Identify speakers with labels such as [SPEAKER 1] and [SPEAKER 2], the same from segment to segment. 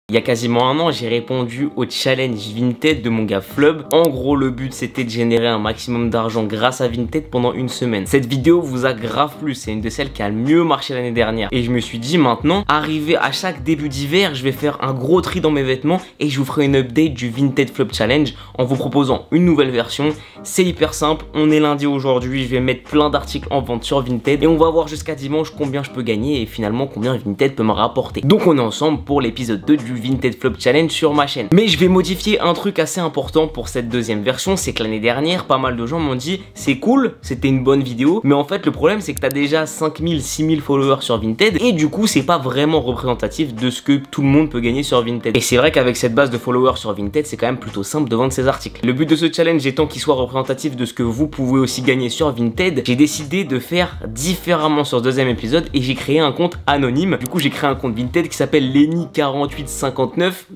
[SPEAKER 1] Il y a quasiment un an, j'ai répondu au challenge Vinted de mon gars Flub. En gros, le but c'était de générer un maximum d'argent grâce à Vinted pendant une semaine. Cette vidéo vous a grave plu, c'est une de celles qui a le mieux marché l'année dernière. Et je me suis dit maintenant, arrivé à chaque début d'hiver, je vais faire un gros tri dans mes vêtements et je vous ferai une update du Vinted Flub Challenge en vous proposant une nouvelle version. C'est hyper simple, on est lundi aujourd'hui, je vais mettre plein d'articles en vente sur Vinted et on va voir jusqu'à dimanche combien je peux gagner et finalement combien Vinted peut me rapporter. Donc on est ensemble pour l'épisode 2 du Vinted Flub Challenge sur ma chaîne. Mais je vais modifier un truc assez important pour cette deuxième version, c'est que l'année dernière, pas mal de gens m'ont dit c'est cool, c'était une bonne vidéo, mais en fait le problème c'est que t'as déjà 5000, 6000 followers sur Vinted et du coup c'est pas vraiment représentatif de ce que tout le monde peut gagner sur Vinted. Et c'est vrai qu'avec cette base de followers sur Vinted, c'est quand même plutôt simple de vendre ces articles. Le but de ce challenge étant qu'il soit représentatif de ce que vous pouvez aussi gagner sur Vinted, j'ai décidé de faire différemment sur ce deuxième épisode et j'ai créé un compte anonyme. Du coup j'ai créé un compte Vinted qui s'appelle Lenny4859,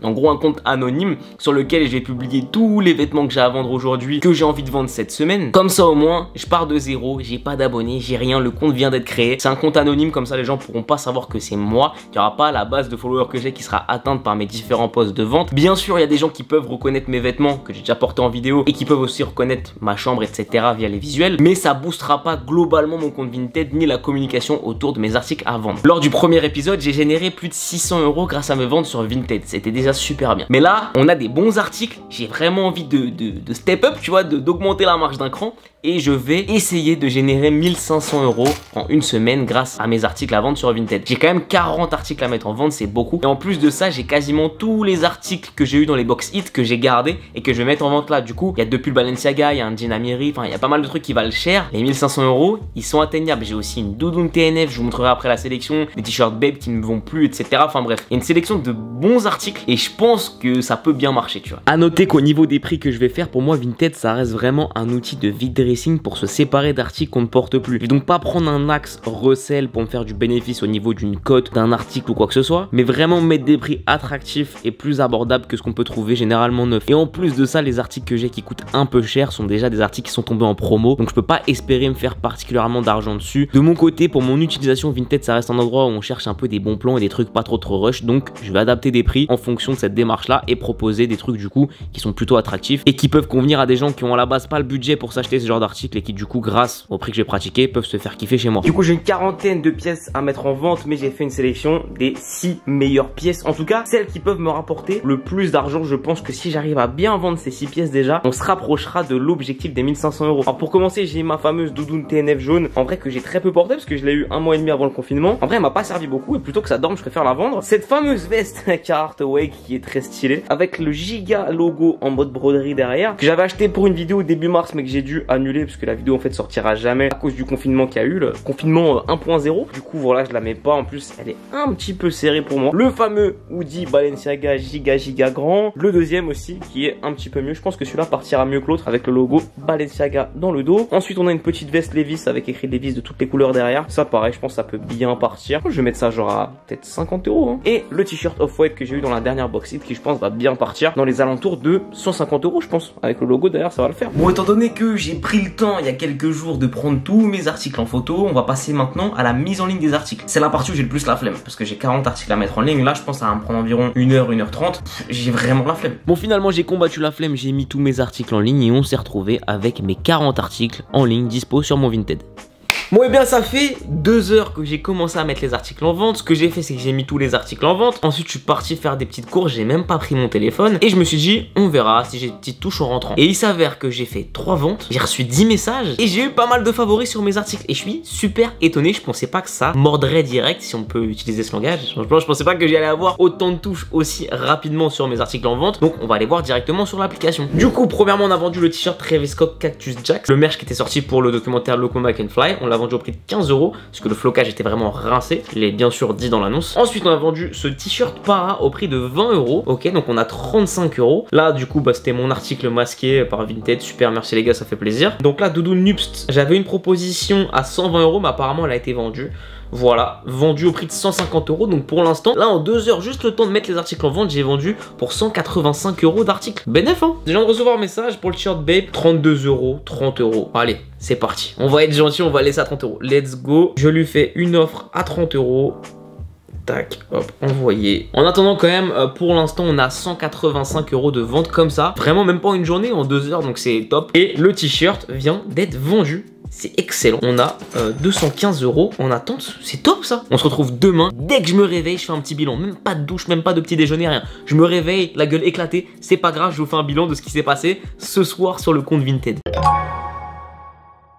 [SPEAKER 1] en gros un compte anonyme sur lequel je vais publier tous les vêtements que j'ai à vendre aujourd'hui, que j'ai envie de vendre cette semaine. Comme ça au moins je pars de zéro, j'ai pas d'abonnés, j'ai rien, le compte vient d'être créé. C'est un compte anonyme, comme ça les gens pourront pas savoir que c'est moi. Il n'y aura pas la base de followers que j'ai qui sera atteinte par mes différents posts de vente. Bien sûr il y a des gens qui peuvent reconnaître mes vêtements que j'ai déjà portés en vidéo et qui peuvent aussi reconnaître ma chambre etc via les visuels, mais ça boostera pas globalement mon compte Vinted ni la communication autour de mes articles à vendre. Lors du premier épisode j'ai généré plus de 600 € grâce à mes ventes sur Vinted, c'était déjà super bien. Mais là on a des bons articles, j'ai vraiment envie de step up, tu vois, d'augmenter la marge d'un cran et je vais essayer de générer 1500 € en une semaine grâce à mes articles à vendre sur Vinted. J'ai quand même 40 articles à mettre en vente, c'est beaucoup. Et en plus de ça, j'ai quasiment tous les articles que j'ai eu dans les box hits que j'ai gardés et que je vais mettre en vente là. Du coup, il y a deux pulls Balenciaga, il y a un jean Amiri, enfin il y a pas mal de trucs qui valent cher. Les 1500 €, ils sont atteignables. J'ai aussi une doudoune TNF, je vous montrerai après la sélection, des t-shirts Babe qui ne vont plus, etc. Enfin bref, il y a une sélection de bons articles et je pense que ça peut bien marcher, tu vois. À noter qu'au niveau des prix que je vais faire, pour moi Vinted ça reste vraiment un outil de vide dressing pour se séparer d'articles qu'on ne porte plus. Je vais donc pas prendre un axe recel pour me faire du bénéfice au niveau d'une cote, d'un article ou quoi que ce soit, mais vraiment mettre des prix attractifs et plus abordables que ce qu'on peut trouver généralement neuf. Et en plus de ça, les articles que j'ai qui coûtent un peu cher sont déjà des articles qui sont tombés en promo, donc je peux pas espérer me faire particulièrement d'argent dessus. De mon côté, pour mon utilisation, Vinted ça reste un endroit où on cherche un peu des bons plans et des trucs pas trop rush, donc je vais adapter des prix en fonction de cette démarche là et proposer des trucs du coup qui sont plutôt attractifs et qui peuvent convenir à des gens qui ont à la base pas le budget pour s'acheter ce genre d'articles et qui du coup grâce au prix que j'ai pratiqué peuvent se faire kiffer chez moi. Du coup j'ai une quarantaine de pièces à mettre en vente, mais j'ai fait une sélection des 6 meilleures pièces, en tout cas celles qui peuvent me rapporter le plus d'argent. Je pense que si j'arrive à bien vendre ces 6 pièces déjà, on se rapprochera de l'objectif des 1500 €. Alors pour commencer, j'ai ma fameuse doudoune TNF jaune, en vrai que j'ai très peu portée parce que je l'ai eu 1 mois et demi avant le confinement. En vrai elle m'a pas servi beaucoup et plutôt que ça dorme je préfère la vendre. Cette fameuse veste Carhartt Awake qui est très stylée avec le giga logo en mode broderie derrière, que j'avais acheté pour une vidéo début mars mais que j'ai dû annuler parce que la vidéo en fait sortira jamais à cause du confinement qu'il y a eu, le confinement 1.0. Du coup voilà, je la mets pas, en plus elle est un petit peu serrée pour moi. Le fameux hoodie Balenciaga giga grand, le deuxième aussi qui est un petit peu mieux, je pense que celui-là partira mieux que l'autre avec le logo Balenciaga dans le dos. Ensuite on a une petite veste Levi's avec écrit Levi's de toutes les couleurs derrière, ça pareil je pense que ça peut bien partir, je vais mettre ça genre à peut-être 50 € hein. Et le t-shirt Off-White que j'ai eu dans la dernière box hit qui je pense va bien partir dans les alentours de 150 € je pense, avec le logo derrière ça va le faire. Bon, étant donné que j'ai pris le temps il y a quelques jours de prendre tous mes articles en photo, on va passer maintenant à la mise en ligne des articles. C'est la partie où j'ai le plus la flemme parce que j'ai 40 articles à mettre en ligne. Là je pense que ça va me prendre environ 1h30. J'ai vraiment la flemme. Bon, finalement j'ai combattu la flemme, j'ai mis tous mes articles en ligne et on s'est retrouvé avec mes 40 articles en ligne dispo sur mon Vinted. Bon et bien ça fait 2 heures que j'ai commencé à mettre les articles en vente. Ce que j'ai fait c'est que j'ai mis tous les articles en vente. Ensuite je suis parti faire des petites courses, j'ai même pas pris mon téléphone. Et je me suis dit on verra si j'ai des petites touches en rentrant. Et il s'avère que j'ai fait 3 ventes, j'ai reçu 10 messages et j'ai eu pas mal de favoris sur mes articles. Et je suis super étonné, je pensais pas que ça mordrait direct, si on peut utiliser ce langage. Je pensais pas que j'allais avoir autant de touches aussi rapidement sur mes articles en vente. Donc on va aller voir directement sur l'application. Du coup premièrement on a vendu le t-shirt Travis Scott Cactus Jack, le merch qui était sorti pour le documentaire Look Back and Fly. On l'a vendu au prix de 15 € parce que le flocage était vraiment rincé, je l'ai bien sûr dit dans l'annonce. Ensuite on a vendu ce t-shirt Para au prix de 20 €. Ok, donc on a 35 €. Là du coup bah, c'était mon article masqué par Vinted, super, merci les gars, ça fait plaisir. Donc là doudoune Nupst, j'avais une proposition à 120 € mais apparemment elle a été vendue. Voilà, vendu au prix de 150 €. Donc pour l'instant, là en 2 heures, juste le temps de mettre les articles en vente, j'ai vendu pour 185 € d'articles. Bénéf hein. Je viens de recevoir un message pour le t-shirt Babe, 32 €, 30 €. Allez, c'est parti. On va être gentil, on va laisser à 30 €. Let's go. Je lui fais une offre à 30 €. Tac, hop, envoyé. En attendant quand même, pour l'instant on a 185 € de vente comme ça. Vraiment même pas une journée, en 2 heures, donc c'est top. Et le t-shirt vient d'être vendu. C'est excellent. On a 215 € en attente. C'est top ça. On se retrouve demain. Dès que je me réveille, je fais un petit bilan. Même pas de douche, même pas de petit déjeuner, rien. Je me réveille, la gueule éclatée. C'est pas grave, je vous fais un bilan de ce qui s'est passé ce soir sur le compte Vinted.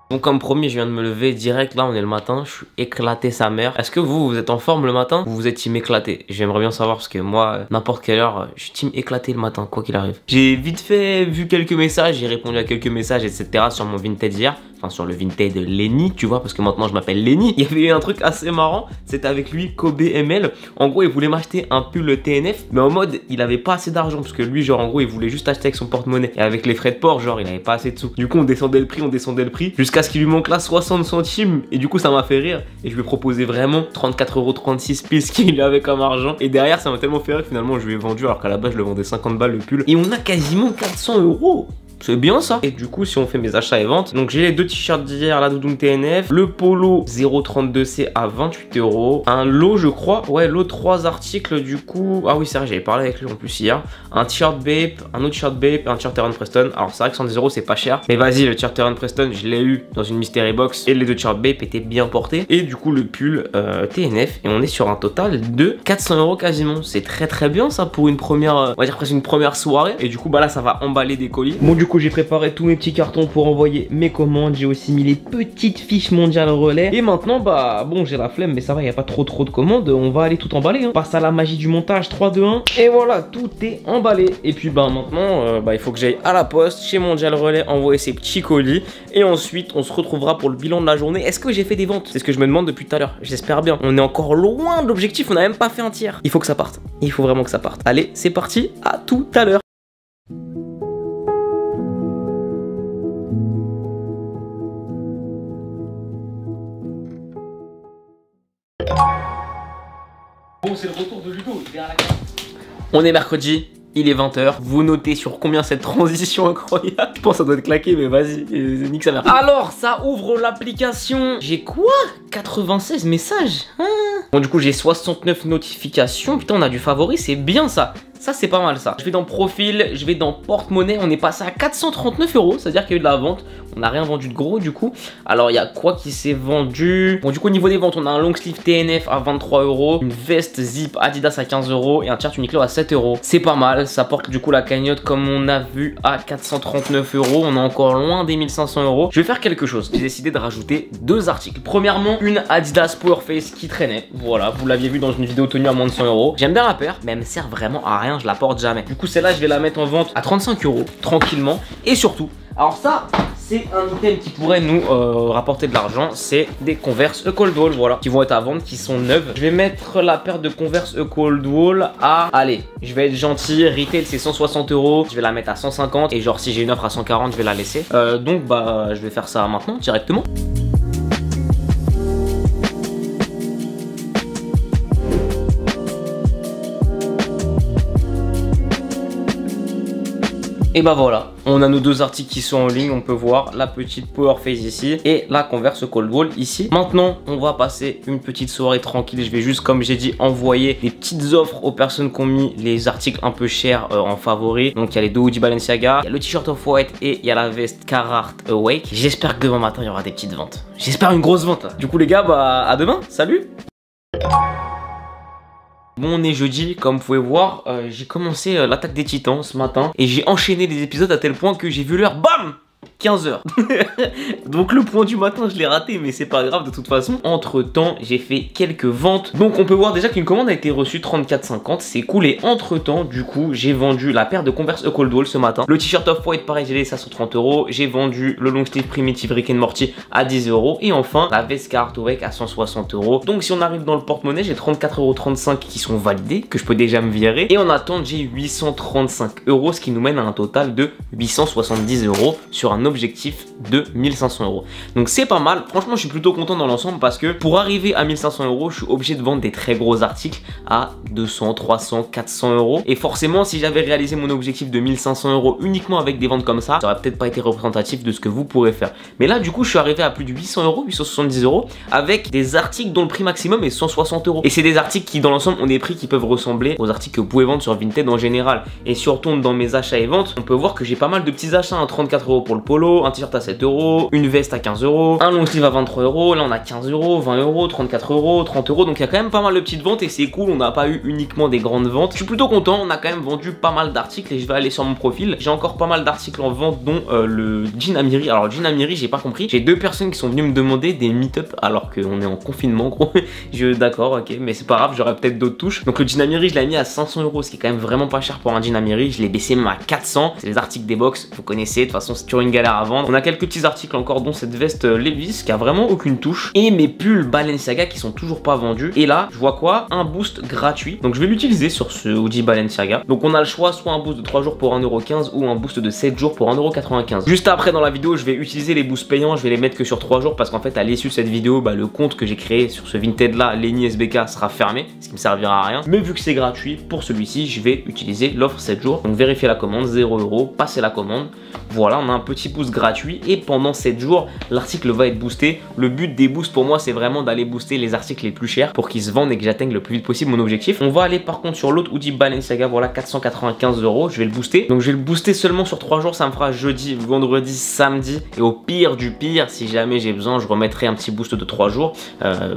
[SPEAKER 1] Donc comme promis, je viens de me lever direct, là on est le matin, je suis éclaté sa mère. Est-ce que vous êtes en forme le matin ou vous êtes team éclaté? J'aimerais bien savoir parce que moi, n'importe quelle heure, je suis team éclaté le matin, quoi qu'il arrive. J'ai vite fait vu quelques messages, j'ai répondu à quelques messages, etc. sur mon Vinted hier. Enfin sur le Vinted Lenny, tu vois, parce que maintenant je m'appelle Lenny. Il y avait eu un truc assez marrant, c'était avec lui, Kobe ML. En gros, il voulait m'acheter un pull TNF, mais en mode, il avait pas assez d'argent, parce que lui, genre en gros, il voulait juste acheter avec son porte-monnaie. Et avec les frais de port, genre, il avait pas assez de sous. Du coup, on descendait le prix, jusqu'à ce qu'il lui manque là 60 centimes. Et du coup, ça m'a fait rire. Et je lui ai proposé vraiment 34,36 € pile ce qu'il avait comme argent. Et derrière, ça m'a tellement fait rire que finalement, je lui ai vendu, alors qu'à la base, je le vendais 50 balles le pull. Et on a quasiment 400 €. C'est bien ça. Et du coup, si on fait mes achats et ventes, donc j'ai les 2 t-shirts d'hier, la doudoune TNF, le polo 032C à 28 €, un lot je crois, ouais, lot 3 articles du coup. Ah oui, c'est vrai, j'avais parlé avec lui en plus hier. Un t-shirt Bape, un autre t-shirt Bape, un t-shirt Terran Preston. Alors c'est vrai que 110 € c'est pas cher, mais vas-y, le t-shirt Terran Preston, je l'ai eu dans une mystery box et les 2 t-shirts Bape étaient bien portés. Et du coup, le pull TNF, et on est sur un total de 400 € quasiment. C'est très bien ça pour une première, on va dire presque une première soirée. Et du coup, bah là, ça va emballer des colis. Bon, du coup, j'ai préparé tous mes petits cartons pour envoyer mes commandes. J'ai aussi mis les petites fiches mondiales relais. Et maintenant, bah bon, j'ai la flemme, mais ça va, il n'y a pas trop de commandes. On va aller tout emballer. Hein. Passe à la magie du montage, 3, 2, 1. Et voilà, tout est emballé. Et puis, bah maintenant, il faut que j'aille à la poste, chez Mondial Relais, envoyer ces petits colis. Et ensuite, on se retrouvera pour le bilan de la journée. Est-ce que j'ai fait des ventes? C'est ce que je me demande depuis tout à l'heure. J'espère bien. On est encore loin de l'objectif. On n'a même pas fait un tiers. Il faut que ça parte. Il faut vraiment que ça parte. Allez, c'est parti. À tout à l'heure. Bon, c'est le retour de Ludo, derrière la carte. On est mercredi, il est 20 h. Vous notez sur combien cette transition incroyable. Je pense que ça doit être claqué, mais vas-y, nique sa mère. Alors, ça ouvre l'application. J'ai quoi? 96 messages, hein? Bon, du coup, j'ai 69 notifications. Putain, on a du favori, c'est bien ça. Ça, c'est pas mal ça. Je vais dans profil, je vais dans porte-monnaie. On est passé à 439 €. C'est-à-dire qu'il y a eu de la vente. On n'a rien vendu de gros du coup. Alors, il y a quoi qui s'est vendu? Bon, du coup, au niveau des ventes, on a un long sleeve TNF à 23 €, une veste zip Adidas à 15 € et un t-shirt Uniqlo à 7 €. C'est pas mal. Ça porte du coup la cagnotte, comme on a vu, à 439 €. On est encore loin des 1500 €. Je vais faire quelque chose. J'ai décidé de rajouter 2 articles. Premièrement, une Adidas Powerface qui traînait. Voilà, vous l'aviez vu dans une vidéo tenue à moins de 100 €. J'aime bien la paire, mais elle me sert vraiment à rien. Je la porte jamais. Du coup, celle-là, je vais la mettre en vente à 35 € tranquillement. Et surtout, alors ça, c'est un item qui pourrait nous rapporter de l'argent. C'est des Converse Coldwall, voilà, qui vont être à vendre, qui sont neuves. Je vais mettre la paire de Converse Coldwall à, allez, je vais être gentil, retail c'est 160 €. Je vais la mettre à 150 et genre si j'ai une offre à 140, je vais la laisser. Donc bah, je vais faire ça maintenant directement. Et bah voilà, on a nos 2 articles qui sont en ligne, on peut voir la petite Powerface ici et la Converse Coldwall ici. Maintenant, on va passer une petite soirée tranquille. Je vais juste, comme j'ai dit, envoyer des petites offres aux personnes qui ont mis les articles un peu chers en favori. Donc il y a les 2 hoodies Balenciaga, il y a le t-shirt Off-White et il y a la veste Carhartt Awake. J'espère que demain matin, il y aura des petites ventes. J'espère une grosse vente là. Du coup les gars, bah à demain, salut. Bon, on est jeudi, comme vous pouvez voir, j'ai commencé l'attaque des titans ce matin et j'ai enchaîné les épisodes à tel point que j'ai vu l'heure, bam, 15 h. Donc le point du matin, je l'ai raté, mais c'est pas grave de toute façon. Entre temps, j'ai fait quelques ventes. Donc on peut voir déjà qu'une commande a été reçue 34,50, c'est cool. Et entre temps, du coup, j'ai vendu la paire de Converse Coldwall ce matin. Le t-shirt Off-White, pareil, j'ai laissé à 130 €. J'ai vendu le long sleeve Primitive Rick and Morty à 10 €. Et enfin, la veste Carhartt Awake à 160 €. Donc si on arrive dans le porte-monnaie, j'ai 34,35 € qui sont validés, que je peux déjà me virer. Et en attente, j'ai 835 €, ce qui nous mène à un total de 870 € sur un objectif de 1500 €. Donc c'est pas mal, franchement je suis plutôt content dans l'ensemble parce que pour arriver à 1500 €, je suis obligé de vendre des très gros articles à 200, 300, 400 €. Et forcément si j'avais réalisé mon objectif de 1500 € uniquement avec des ventes comme ça aurait peut-être pas été représentatif de ce que vous pourrez faire. Mais là du coup je suis arrivé à plus de 800 €, 870 € avec des articles dont le prix maximum est 160 €. Et c'est des articles qui dans l'ensemble ont des prix qui peuvent ressembler aux articles que vous pouvez vendre sur Vinted en général. Et si on retourne dans mes achats et ventes, on peut voir que j'ai pas mal de petits achats, hein, 34 € pour le polo, un t-shirt à 7 €, une veste à 15 €, un long sleeve à 23 €, là on a 15 €, 20 €, 34 €, 30 €, donc il y a quand même pas mal de petites ventes et c'est cool, on n'a pas eu uniquement des grandes ventes. Je suis plutôt content, on a quand même vendu pas mal d'articles et je vais aller sur mon profil. J'ai encore pas mal d'articles en vente dont le jean Amiri. Alors le jean Amiri j'ai pas compris, j'ai deux personnes qui sont venues me demander des meet-up alors qu'on est en confinement gros. D'accord ok mais c'est pas grave, j'aurais peut-être d'autres touches. Donc le jean Amiri je l'ai mis à 500 €, ce qui est quand même vraiment pas cher pour un jean Amiri. Je l'ai baissé même à 400. C'est les articles des box, vous connaissez, de toute façon c'est toujours une galère à vendre. On a quelques petits articles encore dont cette veste Levi's qui a vraiment aucune touche et mes pulls Balenciaga qui sont toujours pas vendus. Et là je vois quoi, un boost gratuit, donc je vais l'utiliser sur ce hoodie Balenciaga. Donc on a le choix, soit un boost de 3 jours pour 1,15 € ou un boost de 7 jours pour 1,95 €. Juste après dans la vidéo je vais utiliser les boosts payants, je vais les mettre que sur 3 jours parce qu'en fait à l'issue de cette vidéo le compte que j'ai créé sur ce Vinted là, Lenny SBK, sera fermé, ce qui me servira à rien. Mais vu que c'est gratuit, pour celui-ci je vais utiliser l'offre 7 jours. Donc vérifier la commande, 0 €, passer la commande. Voilà, on a un petit boost gratuit et pendant 7 jours l'article va être boosté. Le but des boosts pour moi c'est vraiment d'aller booster les articles les plus chers pour qu'ils se vendent et que j'atteigne le plus vite possible mon objectif. On va aller par contre sur l'autre hoodie Balenciaga, voilà 495 €, je vais le booster. Donc je vais le booster seulement sur 3 jours, ça me fera jeudi, vendredi, samedi et au pire du pire, si jamais j'ai besoin, je remettrai un petit boost de 3 jours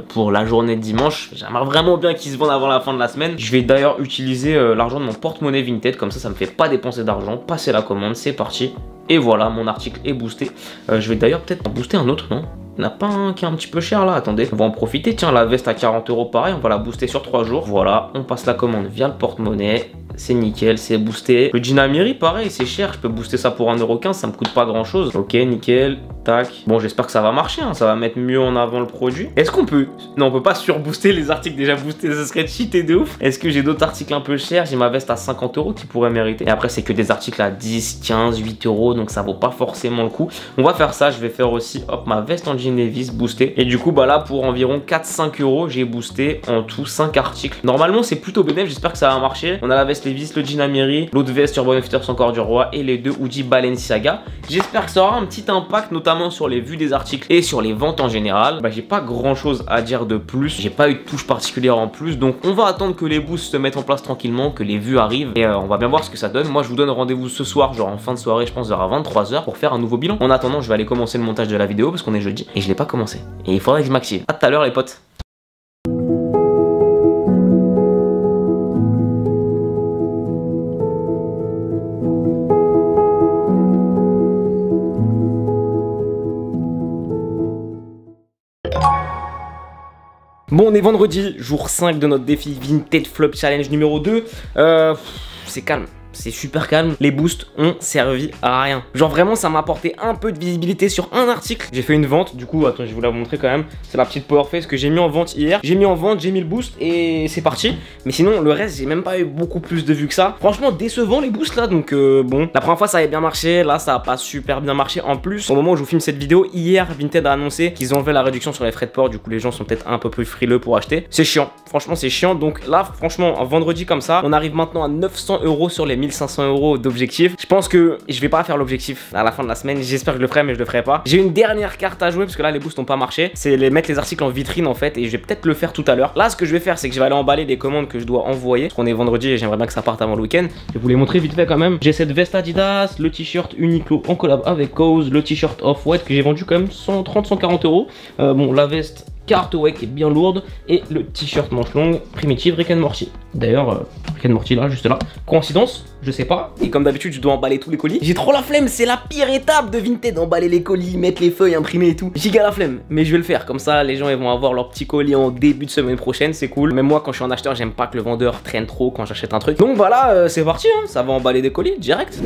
[SPEAKER 1] pour la journée de dimanche. J'aimerais vraiment bien qu'ils se vendent avant la fin de la semaine. Je vais d'ailleurs utiliser l'argent de mon porte-monnaie Vinted, comme ça me fait pas dépenser d'argent. Passer la commande, c'est parti. Et voilà, mon article est boosté. Je vais d'ailleurs peut-être en booster un autre, non? Il n'y en a pas un qui est un petit peu cher là, attendez, on va en profiter. Tiens, la veste à 40 € pareil, on va la booster sur 3 jours. Voilà, on passe la commande via le porte-monnaie. C'est nickel, c'est boosté. Le jean Amiri, pareil, c'est cher. Je peux booster ça pour 1,15 €, ça me coûte pas grand chose. Ok, nickel, tac. Bon, j'espère que ça va marcher, hein. Ça va mettre mieux en avant le produit. Est-ce qu'on peut... Non, on peut pas surbooster les articles déjà boostés, ce serait cheaté de ouf. Est-ce que j'ai d'autres articles un peu chers? J'ai ma veste à 50 € qui pourrait mériter. Et après, c'est que des articles à 10, 15, 8 €, donc ça vaut pas forcément le coup. On va faire ça, je vais faire aussi, hop, ma veste en jean Levi's boostée. Et du coup, là, pour environ 4-5 €, j'ai boosté en tout 5 articles. Normalement, c'est plutôt bénéfique, j'espère que ça va marcher. On a la veste Levi's, le jean Amiri, l'autre veste Urban Outfitters encore du roi et les deux hoodies Balenciaga. J'espère que ça aura un petit impact, notamment sur les vues des articles et sur les ventes en général. J'ai pas grand chose à dire de plus, j'ai pas eu de touche particulière en plus, donc on va attendre que les boosts se mettent en place tranquillement, que les vues arrivent et on va bien voir ce que ça donne. Moi je vous donne rendez-vous ce soir, genre en fin de soirée, je pense vers 23 h pour faire un nouveau bilan. En attendant, je vais aller commencer le montage de la vidéo parce qu'on est jeudi et je l'ai pas commencé. Et il faudrait que je m'active. À tout à l'heure les potes. Bon, on est vendredi, jour 5 de notre défi Vinted Flop Challenge numéro 2. C'est calme. C'est super calme, les boosts ont servi à rien. Genre vraiment ça m'a apporté un peu de visibilité sur un article. J'ai fait une vente, du coup attends je vais vous la montrer quand même. C'est la petite power face que j'ai mis en vente hier. J'ai mis en vente, j'ai mis le boost et c'est parti. Mais sinon le reste j'ai même pas eu beaucoup plus de vues que ça. Franchement décevant les boosts là, donc bon. La première fois ça avait bien marché, là ça a pas super bien marché. En plus au moment où je vous filme cette vidéo, hier Vinted a annoncé qu'ils enlevaient la réduction sur les frais de port. Du coup les gens sont peut-être un peu plus frileux pour acheter. C'est chiant, franchement c'est chiant. Donc là franchement un vendredi comme ça, on arrive maintenant à 900 € sur les 1500 € d'objectif. Je pense que je vais pas faire l'objectif à la fin de la semaine. J'espère que je le ferai mais je le ferai pas. J'ai une dernière carte à jouer parce que là les boosts n'ont pas marché. C'est mettre les articles en vitrine en fait et je vais peut-être le faire tout à l'heure. Là ce que je vais faire c'est que je vais aller emballer les commandes que je dois envoyer parce qu'on est vendredi et j'aimerais bien que ça parte avant le week-end. Je vais vous les montrer vite fait quand même. J'ai cette veste Adidas, le t-shirt Uniqlo en collab avec Cause, le t-shirt Off-White que j'ai vendu quand même 130-140 €. Bon la veste Cartaway qui est bien lourde et le t-shirt manche longue Primitive Rick and Morty. D'ailleurs Rick and Morty là juste là. Coïncidence? Je sais pas. Et comme d'habitude je dois emballer tous les colis. J'ai trop la flemme, c'est la pire étape de Vinted, emballer les colis, mettre les feuilles, imprimer et tout. Giga la flemme, mais je vais le faire comme ça les gens ils vont avoir leur petit colis en début de semaine prochaine, c'est cool. Même moi quand je suis en acheteur j'aime pas que le vendeur traîne trop quand j'achète un truc. Donc voilà c'est parti hein. Ça va emballer des colis direct.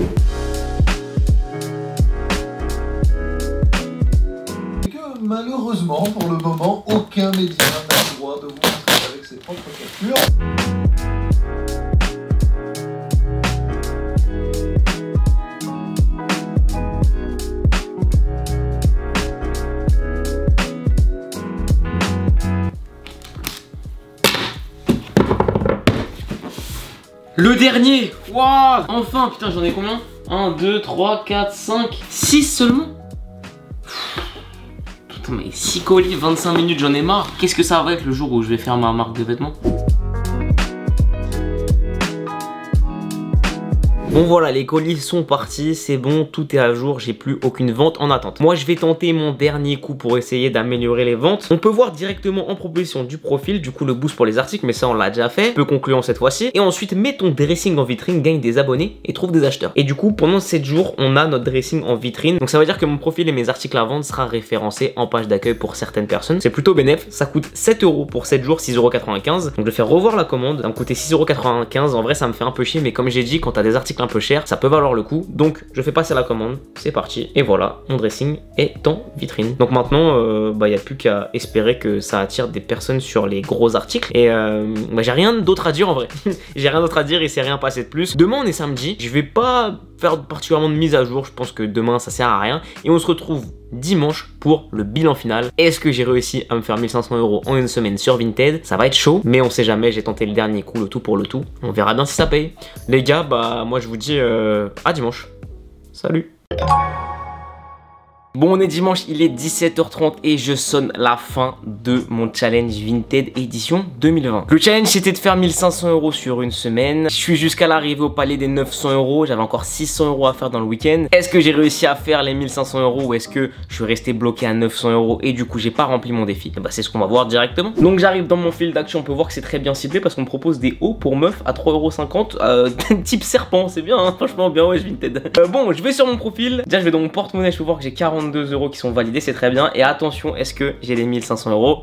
[SPEAKER 2] Malheureusement, pour le moment, aucun média n'a le droit de vous montrer avec ses propres captures.
[SPEAKER 1] Le dernier. Waouh. Enfin, putain, j'en ai combien? 1, 2, 3, 4, 5, 6 seulement. Putain, mais 6 colis, 25 minutes, j'en ai marre. Qu'est-ce que ça va être le jour où je vais faire ma marque de vêtements? Bon voilà, les colis sont partis, c'est bon, tout est à jour, j'ai plus aucune vente en attente. Moi je vais tenter mon dernier coup pour essayer d'améliorer les ventes. On peut voir directement en proposition du profil, du coup le boost pour les articles, mais ça on l'a déjà fait, peu concluant cette fois-ci. Et ensuite mets ton dressing en vitrine, gagne des abonnés et trouve des acheteurs. Et du coup pendant 7 jours, on a notre dressing en vitrine. Donc ça veut dire que mon profil et mes articles à vendre sera référencé en page d'accueil pour certaines personnes. C'est plutôt bénéf, ça coûte 7 € pour 7 jours, 6,95 €. Donc je vais faire revoir la commande, ça va me coûter 6,95 €. En vrai ça me fait un peu chier, mais comme j'ai dit, quand t'as des articles un peu cher, ça peut valoir le coup. Donc je fais passer la commande, c'est parti. Et voilà, mon dressing est en vitrine. Donc maintenant, il n'y a plus qu'à espérer que ça attire des personnes sur les gros articles. Et j'ai rien d'autre à dire en vrai. J'ai rien d'autre à dire, il s'est rien passé de plus. Demain on est samedi, je vais pas faire particulièrement de mise à jour, je pense que demain ça sert à rien. Et on se retrouve dimanche pour le bilan final. Est-ce que j'ai réussi à me faire 1500 € en une semaine sur Vinted? Ça va être chaud, mais on sait jamais, j'ai tenté le dernier coup, le tout pour le tout. On verra bien si ça paye. Les gars, bah moi je vous dis à dimanche. Salut. Bon, on est dimanche, il est 17h30 et je sonne la fin de mon challenge Vinted édition 2020. Le challenge c'était de faire 1500 € sur une semaine. Je suis jusqu'à l'arrivée au palier des 900 €. J'avais encore 600 € à faire dans le week-end. Est-ce que j'ai réussi à faire les 1500 € ou est-ce que je suis resté bloqué à 900 € et du coup j'ai pas rempli mon défi? Et bah c'est ce qu'on va voir directement. Donc j'arrive dans mon fil d'action, on peut voir que c'est très bien ciblé parce qu'on me propose des hauts pour meufs à 3,50 €. Type serpent, c'est bien, hein, franchement bien, ouais, Vinted. Bon, je vais sur mon profil. Déjà je vais dans mon porte-monnaie, je peux voir que j'ai 42 € qui sont validés, c'est très bien. Et attention, est-ce que j'ai les 1500 €?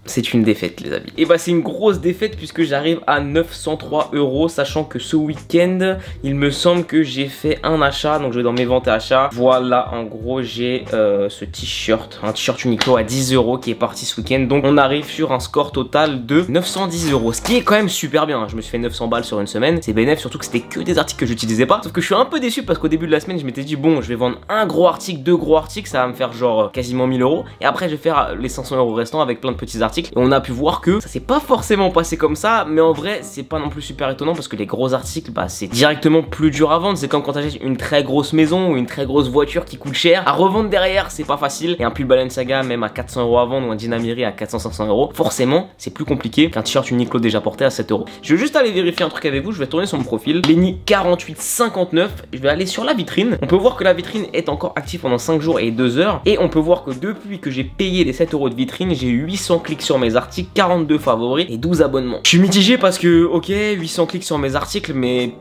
[SPEAKER 1] C'est une défaite les amis. Et bah c'est une grosse défaite puisque j'arrive à 903 €, sachant que ce week-end il me semble que j'ai fait un achat. Donc je vais dans mes ventes et achats. Voilà, en gros j'ai ce t-shirt, un t-shirt Uniqlo à 10 € qui est parti ce week-end. Donc on arrive sur un score total de 910 €, ce qui est quand même super bien. Je me suis fait 900 balles sur une semaine, c'est bénéf, surtout que c'était que des articles que j'utilisais pas. Sauf que je suis un peu déçu parce qu'au début de la semaine je m'étais dit bon, je vais vendre un gros article, deux gros articles, ça va me faire genre quasiment 1000 € et après je vais faire les 500 € restants avec plein de petits articles. Et on a pu voir que ça s'est pas forcément passé comme ça, mais en vrai c'est pas non plus super étonnant parce que les gros articles bah c'est directement plus dur à vendre. C'est comme quand t'achètes une très grosse maison ou une très grosse voiture qui coûte cher, à revendre derrière c'est pas facile. Et un pull Balenciaga même à 400 € à vendre ou un jean Amiri à 400-500 €, forcément c'est plus compliqué qu'un t-shirt Uniqlo déjà porté à 7 €. Je vais juste aller vérifier un truc avec vous, je vais tourner sur mon profil, Lenny 4859, je vais aller sur la vitrine. On peut voir que la vitrine est encore active pendant 5 jours et 2 heures et on peut voir que depuis que j'ai payé les 7 € de vitrine, j'ai eu 800 clics sur mes articles, 42 favoris et 12 abonnements. Je suis mitigé parce que ok, 800 clics sur mes articles, mais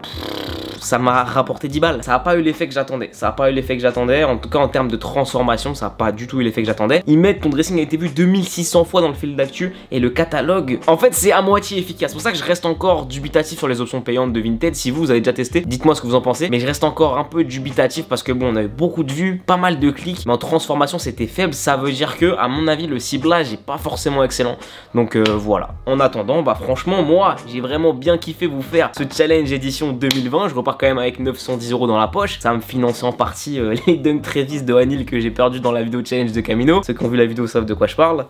[SPEAKER 1] ça m'a rapporté 10 balles. Ça n'a pas eu l'effet que j'attendais. Ça n'a pas eu l'effet que j'attendais. En tout cas, en termes de transformation, ça n'a pas du tout eu l'effet que j'attendais. Ils mettent ton dressing a été vu 2600 fois dans le fil d'actu et le catalogue, en fait, c'est à moitié efficace. C'est pour ça que je reste encore dubitatif sur les options payantes de Vinted. Si vous avez déjà testé, dites-moi ce que vous en pensez. Mais je reste encore un peu dubitatif parce que bon, on a eu beaucoup de vues, pas mal de clics, mais en transformation, c'était faible. Ça veut dire que, à mon avis, le ciblage est pas forcément excellent. Donc voilà. En attendant, bah franchement, moi, j'ai vraiment bien kiffé vous faire ce challenge édition 2020. Je repars quand même avec 910 € dans la poche. Ça va me financer en partie les Dunk Travis de Anil que j'ai perdu dans la vidéo challenge de Camino. Ceux qui ont vu la vidéo savent de quoi je parle.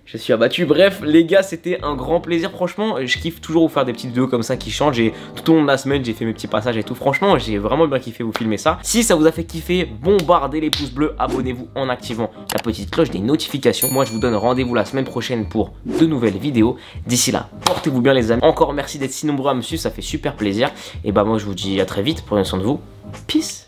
[SPEAKER 1] Je suis abattu. Bref, les gars, c'était un grand plaisir. Franchement, je kiffe toujours vous faire des petites vidéos comme ça qui changent. Et tout au long de la semaine, j'ai fait mes petits passages et tout. Franchement, j'ai vraiment bien kiffé vous filmer ça. Si ça vous a fait kiffer, bombardez les pouces bleus. Abonnez-vous en activant la petite cloche des notifications. Moi, je vous donne rendez-vous la semaine prochaine pour de nouvelles vidéos. D'ici là, portez-vous bien les amis. Encore merci d'être si nombreux à me suivre. Ça fait super plaisir. Et bah moi, je vous dis à très vite. Prenez soin de vous. Peace.